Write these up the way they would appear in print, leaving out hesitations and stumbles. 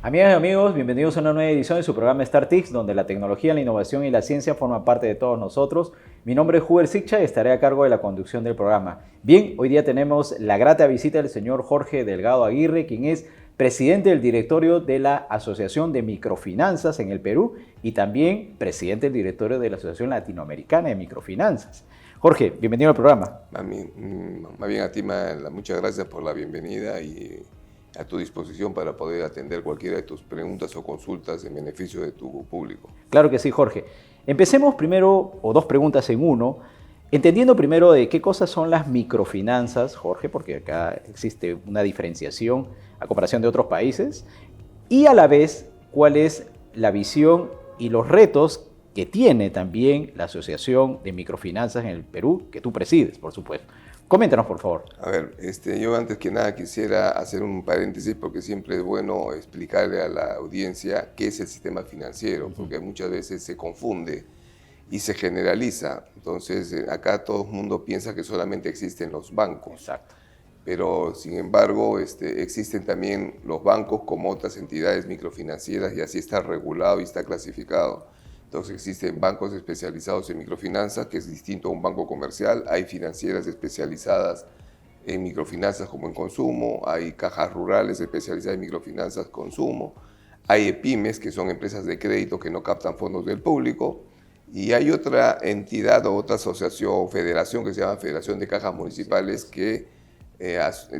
Amigas y amigos, bienvenidos a una nueva edición de su programa StarTix, donde la tecnología, la innovación y la ciencia forman parte de todos nosotros. Mi nombre es Huber Sicha y estaré a cargo de la conducción del programa. Bien, hoy día tenemos la grata visita del señor Jorge Delgado Aguirre, quien es presidente del directorio de la Asociación de Microfinanzas en el Perú y también presidente del directorio de la Asociación Latinoamericana de Microfinanzas. Jorge, bienvenido al programa. Más bien a ti, muchas gracias por la bienvenida y a tu disposición para poder atender cualquiera de tus preguntas o consultas en beneficio de tu público. Claro que sí, Jorge. Empecemos primero, o dos preguntas en uno, entendiendo primero de qué cosas son las microfinanzas, Jorge, porque acá existe una diferenciación a comparación de otros países, y a la vez cuál es la visión y los retos que tiene también la Asociación de Microfinanzas en el Perú, que tú presides, por supuesto. Coméntanos, por favor. A ver, yo antes que nada quisiera hacer un paréntesis porque siempre es bueno explicarle a la audiencia qué es el sistema financiero, porque muchas veces se confunde y se generaliza. Entonces, acá todo el mundo piensa que solamente existen los bancos. Exacto. Pero, sin embargo, existen también los bancos como otras entidades microfinancieras y así está regulado y está clasificado. Entonces existen bancos especializados en microfinanzas, que es distinto a un banco comercial. Hay financieras especializadas en microfinanzas como en consumo. Hay cajas rurales especializadas en microfinanzas consumo. Hay EPIMES, que son empresas de crédito que no captan fondos del público. Y hay otra entidad o otra asociación o federación que se llama Federación de Cajas Municipales que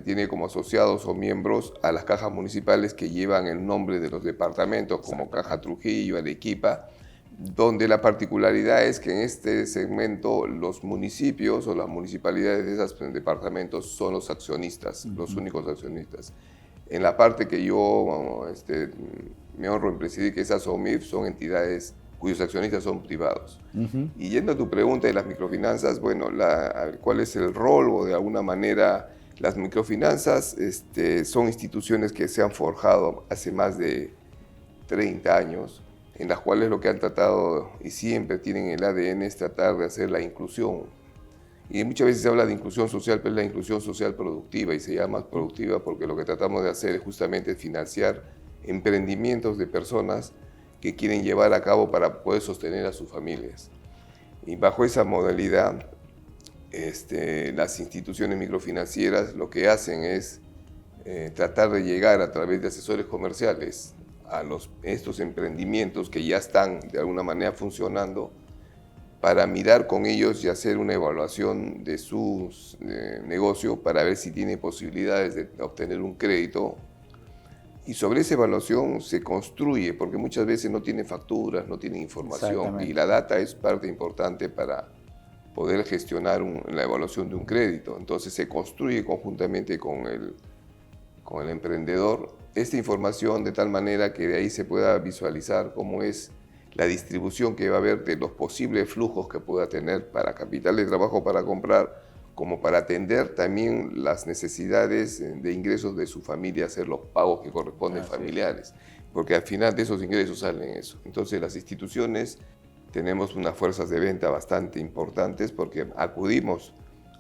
tiene como asociados o miembros a las cajas municipales que llevan el nombre de los departamentos como Caja Trujillo, Arequipa, donde la particularidad es que en este segmento los municipios o las municipalidades de esos departamentos son los accionistas, los únicos accionistas. En la parte que yo me honro en presidir, que es ASOMIF, son entidades cuyos accionistas son privados. Y yendo a tu pregunta de las microfinanzas, bueno, ¿cuál es el rol o de alguna manera las microfinanzas? Son instituciones que se han forjado hace más de 30 años, en las cuales lo que han tratado y siempre tienen el ADN es tratar de hacer la inclusión. Y muchas veces se habla de inclusión social, pero es la inclusión social productiva y se llama productiva porque lo que tratamos de hacer es justamente financiar emprendimientos de personas que quieren llevar a cabo para poder sostener a sus familias. Y bajo esa modalidad, las instituciones microfinancieras lo que hacen es tratar de llegar a través de asesores comerciales a estos emprendimientos que ya están de alguna manera funcionando para mirar con ellos y hacer una evaluación de su negocio para ver si tiene posibilidades de obtener un crédito. Y sobre esa evaluación se construye, porque muchas veces no tiene facturas, no tiene información y la data es parte importante para poder gestionar la evaluación de un crédito. Entonces se construye conjuntamente con el emprendedor esta información de tal manera que de ahí se pueda visualizar cómo es la distribución que va a haber de los posibles flujos que pueda tener para capital de trabajo para comprar, como para atender también las necesidades de ingresos de su familia, hacer los pagos que corresponden familiares, porque al final de esos ingresos salen eso. Entonces las instituciones tenemos unas fuerzas de venta bastante importantes porque acudimos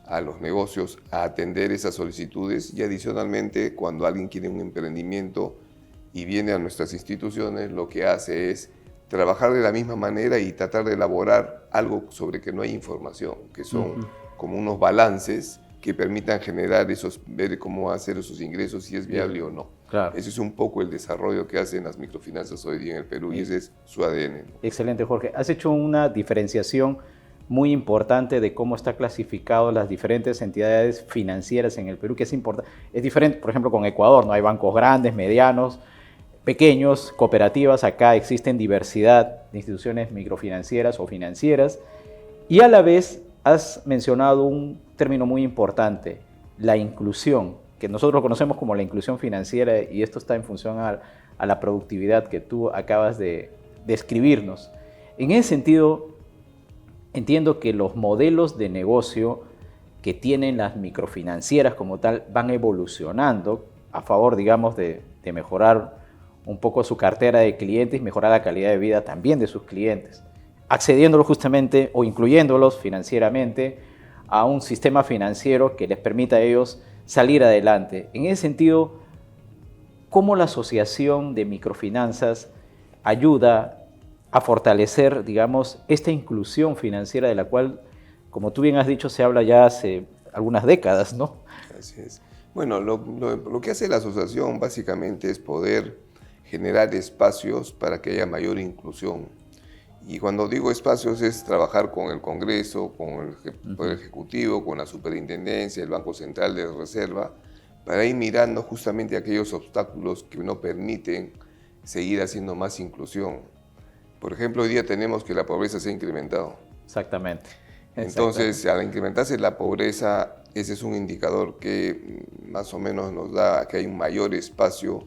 a los negocios a atender esas solicitudes y adicionalmente cuando alguien quiere un emprendimiento y viene a nuestras instituciones, lo que hace es trabajar de la misma manera y tratar de elaborar algo sobre que no hay información, que son como unos balances que permitan generar ver cómo hacer esos ingresos, si es viable o no. Claro. Ese es un poco el desarrollo que hacen las microfinanzas hoy día en el Perú y ese es su ADN, ¿no? Excelente, Jorge. Has hecho una diferenciación muy importante de cómo está clasificado las diferentes entidades financieras en el Perú, que es importante. Es diferente, por ejemplo, con Ecuador, ¿no? Hay bancos grandes, medianos, pequeños, cooperativas. Acá existen diversidad de instituciones microfinancieras o financieras. Y a la vez has mencionado un término muy importante, la inclusión, que nosotros conocemos como la inclusión financiera, y esto está en función a la productividad que tú acabas de describirnos. En ese sentido, entiendo que los modelos de negocio que tienen las microfinancieras como tal van evolucionando a favor, digamos, de mejorar un poco su cartera de clientes y mejorar la calidad de vida también de sus clientes, accediéndolos justamente o incluyéndolos financieramente a un sistema financiero que les permita a ellos salir adelante. En ese sentido, ¿cómo la Asociación de Microfinanzas ayuda a fortalecer, digamos, esta inclusión financiera de la cual, como tú bien has dicho, se habla ya hace algunas décadas, ¿no? Así es. Bueno, lo que hace la asociación básicamente es poder generar espacios para que haya mayor inclusión. Y cuando digo espacios es trabajar con el Congreso, con el Poder Ejecutivo, con la Superintendencia, el Banco Central de Reserva, para ir mirando justamente aquellos obstáculos que no permiten seguir haciendo más inclusión. Por ejemplo, hoy día tenemos que la pobreza se ha incrementado. Exactamente. Entonces, al incrementarse la pobreza, ese es un indicador que más o menos nos da que hay un mayor espacio,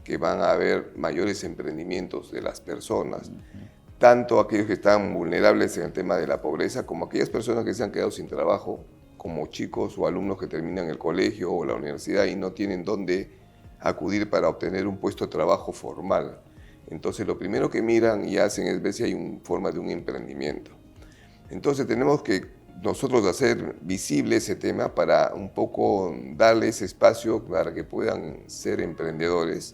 que van a haber mayores emprendimientos de las personas, tanto aquellos que están vulnerables en el tema de la pobreza, como aquellas personas que se han quedado sin trabajo, como chicos o alumnos que terminan el colegio o la universidad y no tienen dónde acudir para obtener un puesto de trabajo formal. Entonces, lo primero que miran y hacen es ver si hay una forma de un emprendimiento. Entonces tenemos que nosotros hacer visible ese tema para un poco darles espacio para que puedan ser emprendedores.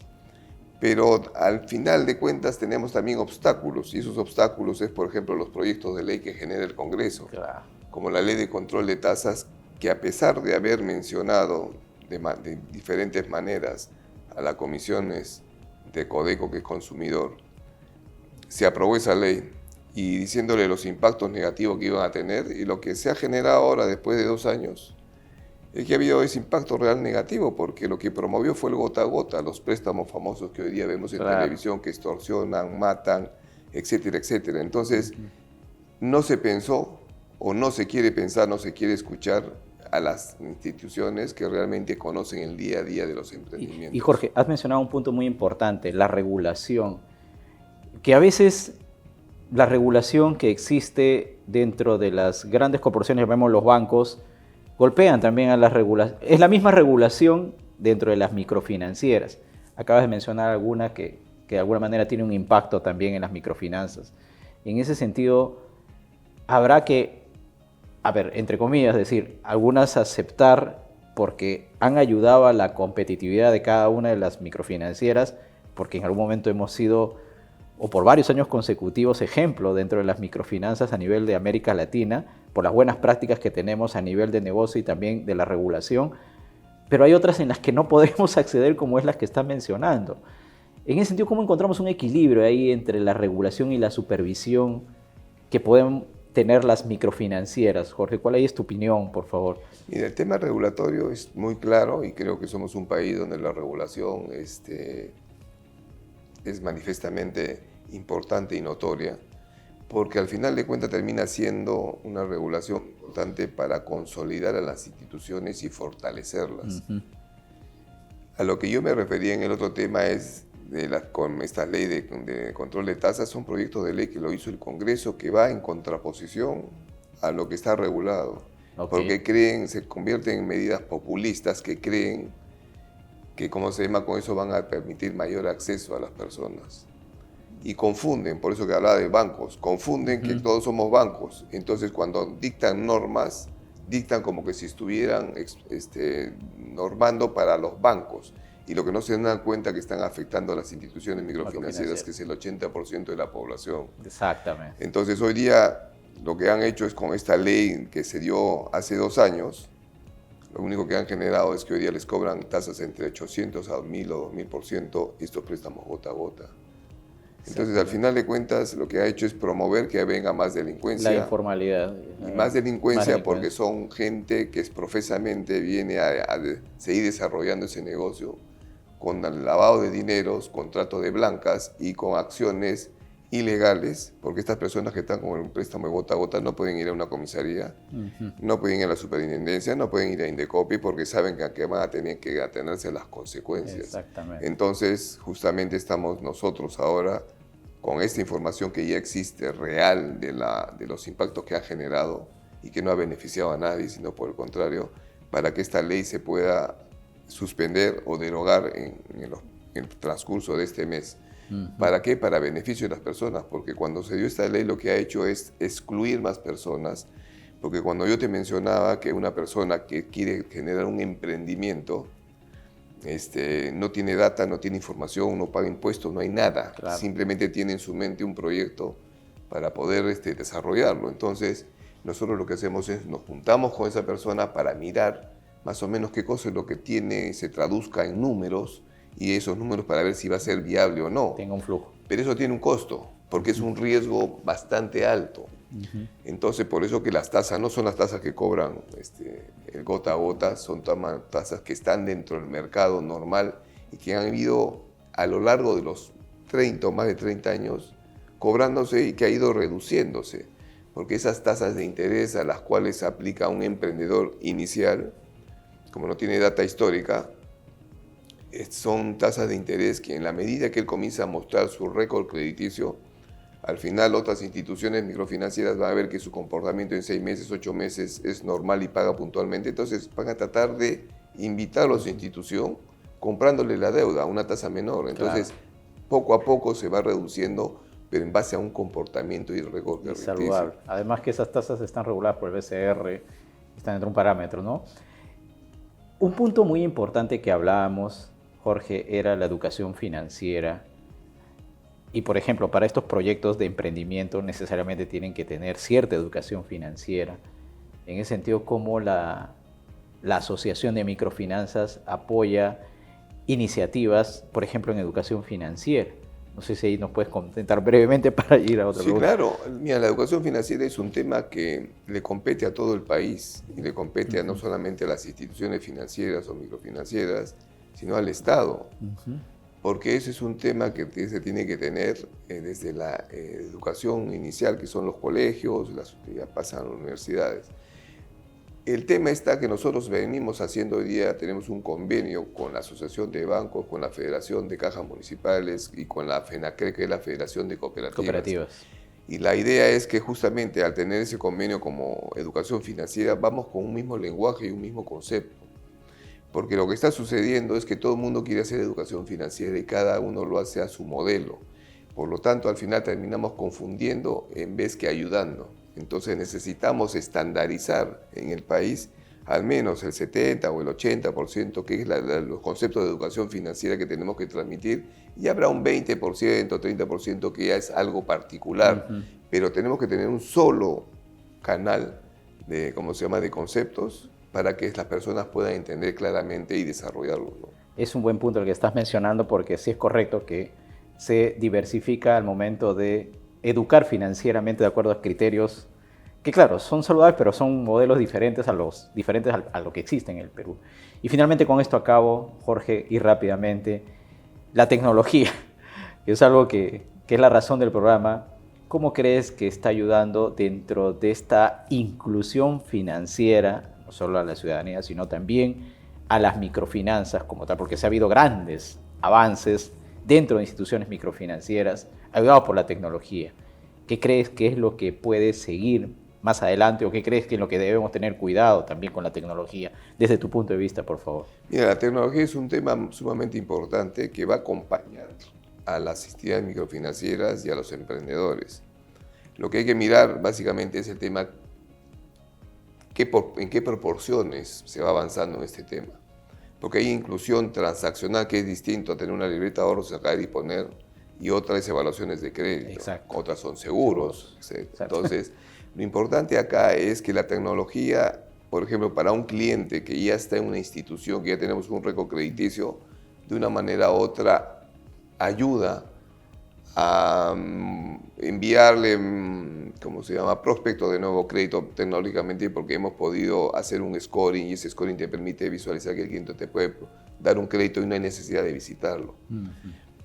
Pero al final de cuentas tenemos también obstáculos, y esos obstáculos es, por ejemplo, los proyectos de ley que genera el Congreso, Claro. como la ley de control de tasas, que a pesar de haber mencionado de diferentes maneras a las comisiones de Codeco, que es consumidor, se aprobó esa ley, y diciéndole los impactos negativos que iban a tener, y lo que se ha generado ahora después de 2 años es que ha habido ese impacto real negativo, porque lo que promovió fue el gota a gota, los préstamos famosos que hoy día vemos en televisión, que extorsionan, matan, etcétera, etcétera. Entonces, no se pensó, o no se quiere pensar, no se quiere escuchar a las instituciones que realmente conocen el día a día de los emprendimientos. Y Jorge, has mencionado un punto muy importante, la regulación, que a veces la regulación que existe dentro de las grandes corporaciones, vemos los bancos, golpean también a las regulaciones. Es la misma regulación dentro de las microfinancieras. Acabas de mencionar alguna que de alguna manera tiene un impacto también en las microfinanzas. En ese sentido, habrá que, a ver, entre comillas, decir, algunas aceptar porque han ayudado a la competitividad de cada una de las microfinancieras, porque en algún momento hemos sido, o por varios años consecutivos, ejemplo dentro de las microfinanzas a nivel de América Latina, por las buenas prácticas que tenemos a nivel de negocio y también de la regulación, pero hay otras en las que no podemos acceder, como es las que están mencionando. En ese sentido, ¿cómo encontramos un equilibrio ahí entre la regulación y la supervisión que pueden tener las microfinancieras? Jorge, ¿cuál es tu opinión, por favor? Y el tema regulatorio es muy claro, y creo que somos un país donde la regulación es manifiestamente importante y notoria, porque al final de cuentas termina siendo una regulación importante para consolidar a las instituciones y fortalecerlas. A lo que yo me refería en el otro tema es con esta ley de control de tasas, son proyectos de ley que lo hizo el Congreso, que va en contraposición a lo que está regulado, porque se convierten en medidas populistas que creen que, ¿cómo se llama?, con eso van a permitir mayor acceso a las personas. Y confunden, por eso que hablaba de bancos, confunden que todos somos bancos. Entonces, cuando dictan normas, dictan como que si estuvieran normando para los bancos. Y lo que no se dan cuenta que están afectando a las instituciones microfinancieras, que es el 80% de la población. Exactamente. Entonces, hoy día lo que han hecho es, con esta ley que se dio hace 2 años, lo único que han generado es que hoy día les cobran tasas entre 800 a 1000 o 2000% y estos préstamos gota a gota. Entonces, al final de cuentas, lo que ha hecho es promover que venga más delincuencia. La informalidad. Y más delincuencia porque son gente que profesamente viene a seguir desarrollando ese negocio con el lavado de dineros, con trato de blancas y con acciones ilegales, porque estas personas que están con el préstamo de gota a gota no pueden ir a una comisaría, no pueden ir a la superintendencia, no pueden ir a Indecopi, porque saben que van a tener que atenerse a las consecuencias. Exactamente. Entonces, justamente estamos nosotros ahora con esta información que ya existe real de los impactos que ha generado y que no ha beneficiado a nadie, sino por el contrario, para que esta ley se pueda suspender o derogar en el transcurso de este mes. ¿Para qué? Para beneficio de las personas, porque cuando se dio esta ley lo que ha hecho es excluir más personas, porque cuando yo te mencionaba que una persona que quiere generar un emprendimiento, no tiene data, no tiene información, no paga impuestos, no hay nada. Claro. Simplemente tiene en su mente un proyecto para poder desarrollarlo. Entonces, nosotros lo que hacemos es nos juntamos con esa persona para mirar más o menos qué cosa es lo que tiene, se traduzca en números, y esos números para ver si va a ser viable o no. Tenga un flujo. Pero eso tiene un costo, porque es un riesgo bastante alto. Entonces, por eso que las tasas no son las tasas que cobran el gota a gota, son tasas que están dentro del mercado normal y que han ido a lo largo de los 30 o más de 30 años cobrándose y que ha ido reduciéndose. Porque esas tasas de interés a las cuales aplica un emprendedor inicial, como no tiene data histórica, son tasas de interés que en la medida que él comienza a mostrar su récord crediticio, al final otras instituciones microfinancieras van a ver que su comportamiento en 6 meses, 8 meses es normal y paga puntualmente. Entonces van a tratar de invitarlo a su institución comprándole la deuda a una tasa menor. Entonces poco a poco se va reduciendo, pero en base a un comportamiento y récord crediticio. Saludable. Además que esas tasas están reguladas por el BCR, están dentro de un parámetro, ¿no? Un punto muy importante que hablábamos, Jorge, era la educación financiera. Y, por ejemplo, para estos proyectos de emprendimiento necesariamente tienen que tener cierta educación financiera. En ese sentido, ¿cómo la Asociación de Microfinanzas apoya iniciativas, por ejemplo, en educación financiera? No sé si ahí nos puedes comentar brevemente para ir a otra pregunta. Claro. Mira, la educación financiera es un tema que le compete a todo el país y le compete no solamente a las instituciones financieras o microfinancieras, sino al Estado. Porque ese es un tema que se tiene que tener desde la educación inicial, que son los colegios, las que ya pasan a las universidades. El tema está que nosotros venimos haciendo hoy día, tenemos un convenio con la Asociación de Bancos, con la Federación de Cajas Municipales y con la FENACRE, que es la Federación de Cooperativas. Y la idea es que justamente al tener ese convenio como educación financiera, vamos con un mismo lenguaje y un mismo concepto. Porque lo que está sucediendo es que todo el mundo quiere hacer educación financiera y cada uno lo hace a su modelo. Por lo tanto, al final terminamos confundiendo en vez que ayudando. Entonces necesitamos estandarizar en el país al menos el 70 o el 80%, que es los conceptos de educación financiera que tenemos que transmitir, y habrá un 20%, 30% que ya es algo particular, pero tenemos que tener un solo canal de, de conceptos para que las personas puedan entender claramente y desarrollarlo, ¿no? Es un buen punto el que estás mencionando, porque sí es correcto que se diversifica al momento de educar financieramente de acuerdo a criterios que, claro, son saludables, pero son modelos diferentes a lo que existe en el Perú. Y finalmente con esto acabo, Jorge, y rápidamente, la tecnología, que es algo que es la razón del programa. ¿Cómo crees que está ayudando dentro de esta inclusión financiera, no solo a la ciudadanía, sino también a las microfinanzas como tal? Porque se ha habido grandes avances dentro de instituciones microfinancieras, ayudados por la tecnología. ¿Qué crees que es lo que puede seguir más adelante, o qué crees que es lo que debemos tener cuidado también con la tecnología, desde tu punto de vista, por favor? Mira, la tecnología es un tema sumamente importante que va a acompañar a las entidades microfinancieras y a los emprendedores. Lo que hay que mirar básicamente es el tema, en qué proporciones se va avanzando en este tema. Porque hay inclusión transaccional, que es distinto a tener una libreta de ahorros, sacar y poner, y otras evaluaciones de crédito. Exacto. Otras son seguros. Entonces, lo importante acá es que la tecnología, por ejemplo, para un cliente que ya está en una institución, que ya tenemos un récord crediticio, de una manera u otra ayuda a enviarle, prospecto de nuevo crédito tecnológicamente, porque hemos podido hacer un scoring, y ese scoring te permite visualizar que el cliente te puede dar un crédito y no hay necesidad de visitarlo.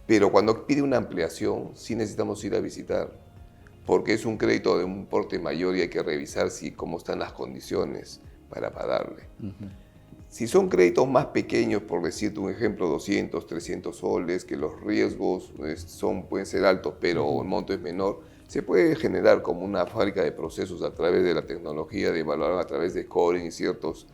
Pero cuando pide una ampliación, sí necesitamos ir a visitar, porque es un crédito de un porte mayor y hay que revisar cómo están las condiciones para darle. Si son créditos más pequeños, por decirte un ejemplo, 200, 300 soles, que los riesgos pueden ser altos, pero el monto es menor, se puede generar como una fábrica de procesos a través de la tecnología, de evaluar a través de scoring y ciertas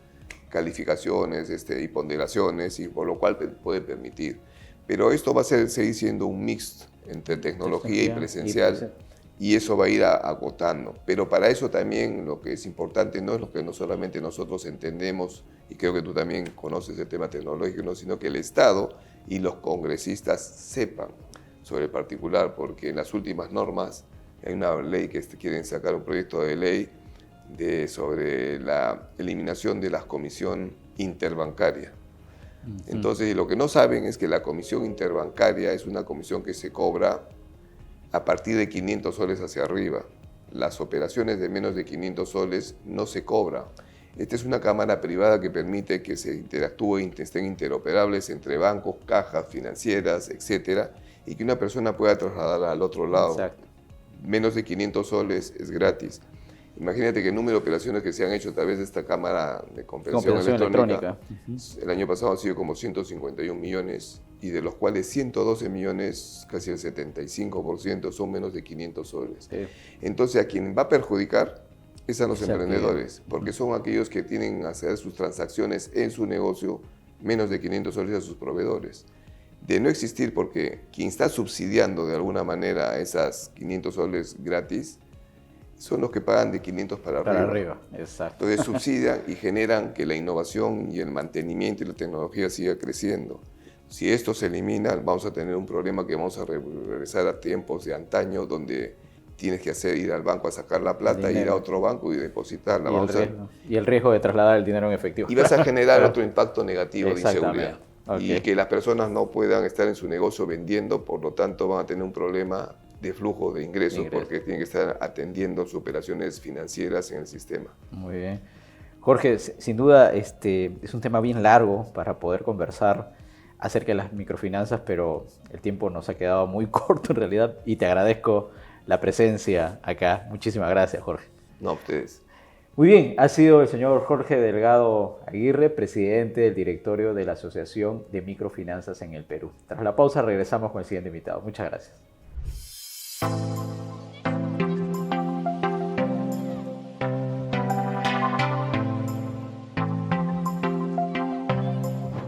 calificaciones y ponderaciones, y por lo cual puede permitir. Pero esto va a seguir siendo un mix entre tecnología y presencial. y eso va a ir agotando. Pero para eso también lo que es importante no es lo que no solamente nosotros entendemos, y creo que tú también conoces el tema tecnológico, ¿no? Sino que el Estado y los congresistas sepan sobre el particular, porque en las últimas normas hay una ley que quieren sacar un proyecto de ley sobre la eliminación de la comisión interbancaria. Entonces, lo que no saben es que la comisión interbancaria es una comisión que se cobra a partir de 500 soles hacia arriba. Las operaciones de menos de 500 soles no se cobran. Esta es una cámara privada que permite que se interactúen, estén interoperables entre bancos, cajas financieras, etcétera, y que una persona pueda trasladar al otro lado. Exacto. Menos de 500 soles es gratis. Imagínate que el número de operaciones que se han hecho a través de esta cámara de compensación electrónica el año pasado ha sido como 151 millones, y de los cuales 112 millones, casi el 75%, son menos de 500 soles. Sí. Entonces, a quien va a perjudicar es a los emprendedores, porque son aquellos que tienen que hacer sus transacciones en su negocio menos de 500 soles a sus proveedores. De no existir, porque quien está subsidiando de alguna manera esas 500 soles gratis son los que pagan de 500 para arriba. Exacto. Entonces subsidian y generan que la innovación y el mantenimiento y la tecnología siga creciendo. Si esto se elimina, vamos a tener un problema que vamos a regresar a tiempos de antaño, donde tienes que ir al banco a sacar la plata, ir a otro banco y depositarla. Y el riesgo de trasladar el dinero en efectivo. Y vas a generar otro impacto negativo de inseguridad. Okay. Y que las personas no puedan estar en su negocio vendiendo, por lo tanto van a tener un problema de flujo de ingresos, porque tienen que estar atendiendo sus operaciones financieras en el sistema. Muy bien. Jorge, sin duda es un tema bien largo para poder conversar acerca de las microfinanzas, pero el tiempo nos ha quedado muy corto en realidad, y te agradezco la presencia acá. Muchísimas gracias, Jorge. No, a ustedes. Muy bien, ha sido el señor Jorge Delgado Aguirre, presidente del directorio de la Asociación de Microfinanzas en el Perú. Tras la pausa regresamos con el siguiente invitado. Muchas gracias.